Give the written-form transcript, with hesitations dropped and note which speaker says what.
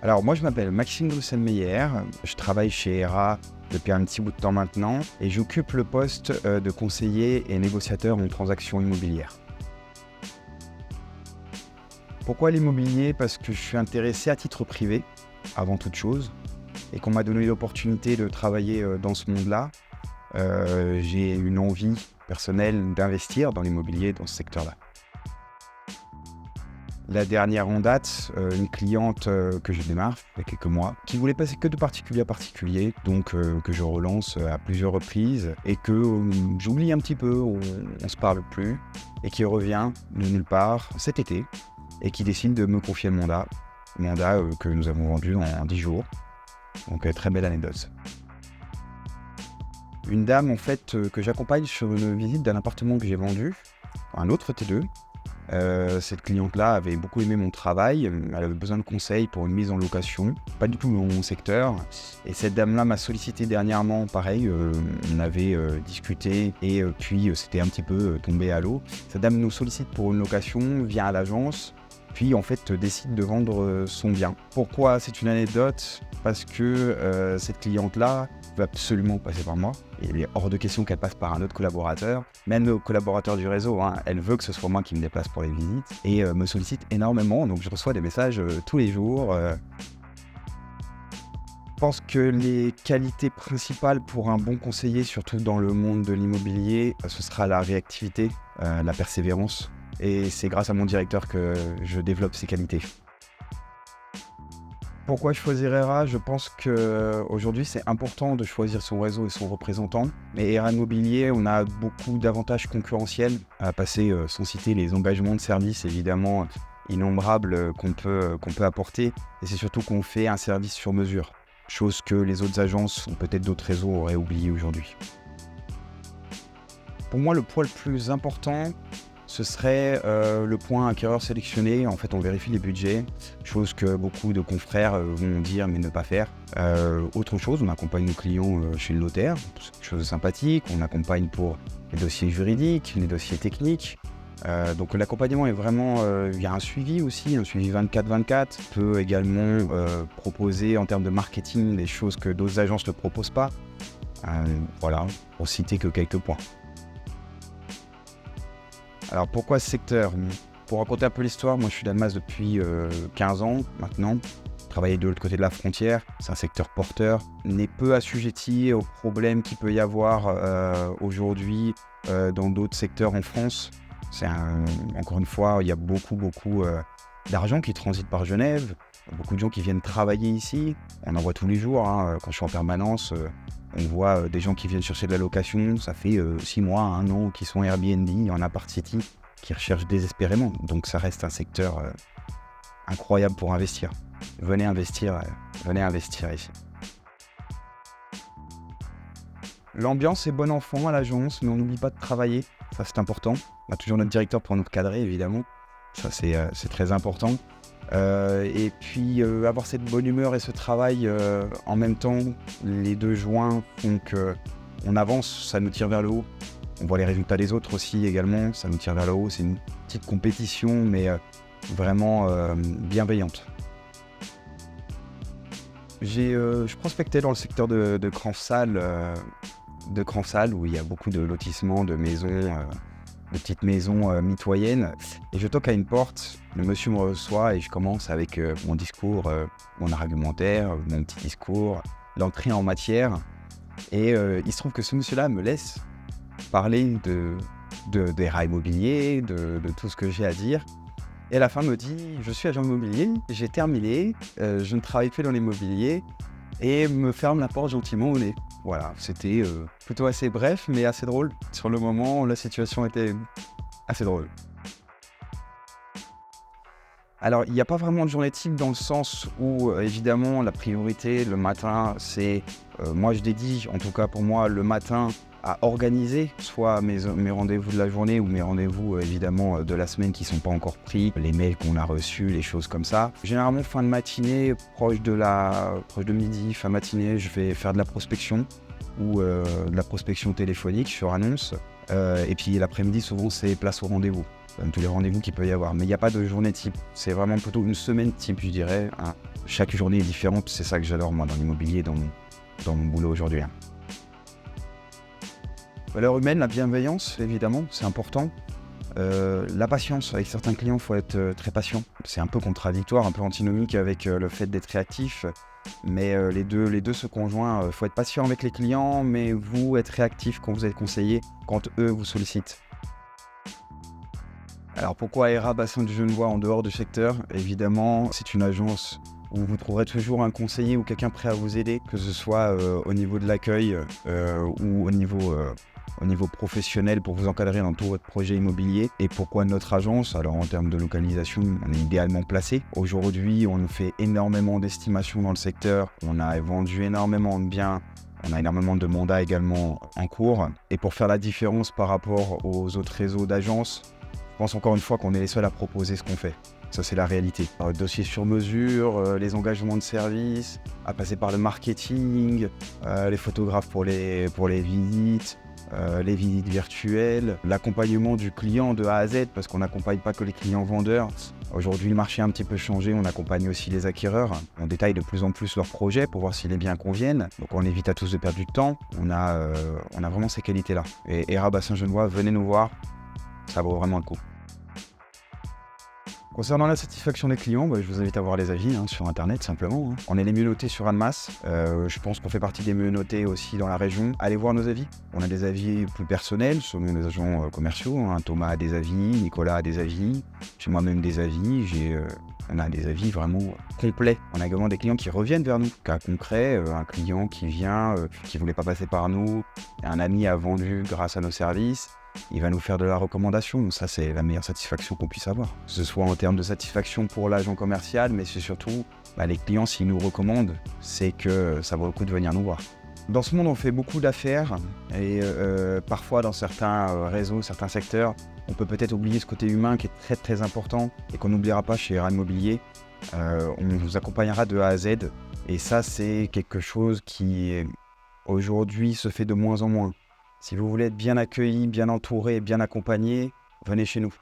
Speaker 1: Alors moi je m'appelle Maxime Drusselmeyer, je travaille chez ERA depuis un petit bout de temps maintenant et j'occupe le poste de conseiller et négociateur en transactions immobilières. Pourquoi l'immobilier? Parce que je suis intéressé à titre privé, avant toute chose, et qu'on m'a donné l'opportunité de travailler dans ce monde-là. J'ai une envie personnelle d'investir dans l'immobilier, dans ce secteur-là. La dernière en date, une cliente que je démarre il y a quelques mois, qui voulait passer que de particulier à particulier, donc que je relance à plusieurs reprises et que j'oublie un petit peu, on se parle plus, et qui revient de nulle part cet été et qui décide de me confier le mandat que nous avons vendu en 10 jours. Donc très belle anecdote. Une dame en fait que j'accompagne sur une visite d'un appartement que j'ai vendu, un autre T2. Cette cliente-là avait beaucoup aimé mon travail, elle avait besoin de conseils pour une mise en location, pas du tout dans mon secteur. Et cette dame-là m'a sollicité dernièrement, pareil, on avait discuté et puis c'était un petit peu tombé à l'eau. Cette dame nous sollicite pour une location, vient à l'agence, puis en fait décide de vendre son bien. Pourquoi? C'est une anecdote, parce que cette cliente-là veut absolument passer par moi. Et il est hors de question qu'elle passe par un autre collaborateur, même le collaborateur du réseau, hein. Elle veut que ce soit moi qui me déplace pour les visites et me sollicite énormément, donc je reçois des messages tous les jours. Je pense que les qualités principales pour un bon conseiller, surtout dans le monde de l'immobilier, ce sera la réactivité, la persévérance, et c'est grâce à mon directeur que je développe ces qualités. Pourquoi choisir ERA? Je pense qu'aujourd'hui, c'est important de choisir son réseau et son représentant. Mais ERA Immobilier, on a beaucoup d'avantages concurrentiels à passer, sans citer les engagements de service, évidemment, innombrables qu'on peut apporter. Et c'est surtout qu'on fait un service sur mesure, chose que les autres agences ou peut-être d'autres réseaux auraient oublié aujourd'hui. Pour moi, le point le plus important, ce serait le point acquéreur sélectionné. En fait, on vérifie les budgets, chose que beaucoup de confrères vont dire mais ne pas faire. Autre chose, on accompagne nos clients chez le notaire, c'est quelque chose de sympathique. On accompagne pour les dossiers juridiques, les dossiers techniques. Donc l'accompagnement est vraiment, il y a un suivi aussi, un suivi 24/24. On peut également proposer en termes de marketing des choses que d'autres agences ne proposent pas. Voilà, pour citer que quelques points. Alors pourquoi ce secteur? Pour raconter un peu l'histoire, moi je suis d'Annemasse depuis 15 ans maintenant. Travailler de l'autre côté de la frontière, c'est un secteur porteur, n'est peu assujetti aux problèmes qu'il peut y avoir aujourd'hui dans d'autres secteurs en France. Encore une fois, il y a beaucoup d'argent qui transite par Genève, beaucoup de gens qui viennent travailler ici. On en voit tous les jours, hein. Quand je suis en permanence, on voit des gens qui viennent chercher de la location, ça fait 6 mois, 1 an, qui sont Airbnb, en Apart City, qui recherchent désespérément. Donc ça reste un secteur incroyable pour investir. Venez investir ici. L'ambiance est bonne enfant à l'agence, mais on n'oublie pas de travailler, ça c'est important. On a toujours notre directeur pour nous cadrer, évidemment. Ça c'est très important. Et puis avoir cette bonne humeur et ce travail en même temps, les deux joints font qu'on avance, ça nous tire vers le haut. On voit les résultats des autres aussi également, ça nous tire vers le haut. C'est une petite compétition, mais vraiment bienveillante. Je prospectais dans le secteur de Crançal, où il y a beaucoup de lotissements, de maisons, de petites maisons mitoyennes. Et je toque à une porte, le monsieur me reçoit et je commence avec mon discours, mon argumentaire, mon petit discours, l'entrée en matière. Et il se trouve que ce monsieur-là me laisse parler des rats immobiliers, de tout ce que j'ai à dire. Et à la fin me dit, je suis agent immobilier, j'ai terminé, je ne travaille plus dans l'immobilier, et me ferme la porte gentiment au nez. Voilà, c'était plutôt assez bref, mais assez drôle. Sur le moment, la situation était assez drôle. Alors, il n'y a pas vraiment de journée type dans le sens où, évidemment, la priorité, le matin, c'est... moi, je dédie, en tout cas pour moi, le matin à organiser soit mes rendez-vous de la journée ou mes rendez-vous, évidemment, de la semaine qui ne sont pas encore pris, les mails qu'on a reçus, les choses comme ça. Généralement, fin de matinée, proche de midi, fin matinée, je vais faire de la prospection ou de la prospection téléphonique sur annonce. Et puis l'après-midi, souvent, c'est place au rendez-vous. tous les rendez-vous qu'il peut y avoir. Mais il n'y a pas de journée type. C'est vraiment plutôt une semaine type, je dirais, hein. Chaque journée est différente. C'est ça que j'adore, moi, dans l'immobilier, dans mon boulot aujourd'hui, hein. Valeur humaine, la bienveillance, évidemment, c'est important. La patience, avec certains clients, il faut être très patient. C'est un peu contradictoire, un peu antinomique avec le fait d'être réactif. Mais les deux se conjoignent. Il faut être patient avec les clients, mais vous, être réactif quand vous êtes conseillé, quand eux vous sollicitent. Alors pourquoi ERA Bassin du Genevois en dehors du secteur? Évidemment, c'est une agence où vous trouverez toujours un conseiller ou quelqu'un prêt à vous aider, que ce soit au niveau de l'accueil ou au niveau professionnel pour vous encadrer dans tout votre projet immobilier. Et pourquoi notre agence? Alors en termes de localisation, on est idéalement placé. Aujourd'hui, on fait énormément d'estimations dans le secteur. On a vendu énormément de biens. On a énormément de mandats également en cours. Et pour faire la différence par rapport aux autres réseaux d'agences, je pense encore une fois qu'on est les seuls à proposer ce qu'on fait. Ça, c'est la réalité. Dossier sur mesure, les engagements de service, à passer par le marketing, les photographes pour les visites, les visites virtuelles, l'accompagnement du client de A à Z, parce qu'on n'accompagne pas que les clients vendeurs. Aujourd'hui, le marché a un petit peu changé, on accompagne aussi les acquéreurs. On détaille de plus en plus leurs projets pour voir si les biens conviennent. Donc on évite à tous de perdre du temps. On a vraiment ces qualités-là. Et ERA Bassin Genevois, venez nous voir, ça vaut vraiment le coup. Concernant la satisfaction des clients, je vous invite à voir les avis sur internet simplement, hein. On est les mieux notés sur Annemasse. Je pense qu'on fait partie des mieux notés aussi dans la région. Allez voir nos avis. On a des avis plus personnels selon les agents commerciaux, hein. Thomas a des avis, Nicolas a des avis, j'ai moi-même des avis, on a des avis vraiment complets. On a également des clients qui reviennent vers nous. Cas concret, un client qui vient, qui ne voulait pas passer par nous, un ami a vendu grâce à nos services. Il va nous faire de la recommandation. Ça, c'est la meilleure satisfaction qu'on puisse avoir. Que ce soit en termes de satisfaction pour l'agent commercial, mais c'est surtout les clients, s'ils nous recommandent, c'est que ça vaut le coup de venir nous voir. Dans ce monde, on fait beaucoup d'affaires et parfois dans certains réseaux, certains secteurs, on peut peut-être oublier ce côté humain qui est très très important et qu'on n'oubliera pas chez ERA Immobilier. On vous accompagnera de A à Z et ça, c'est quelque chose qui aujourd'hui se fait de moins en moins. Si vous voulez être bien accueilli, bien entouré, bien accompagné, venez chez nous.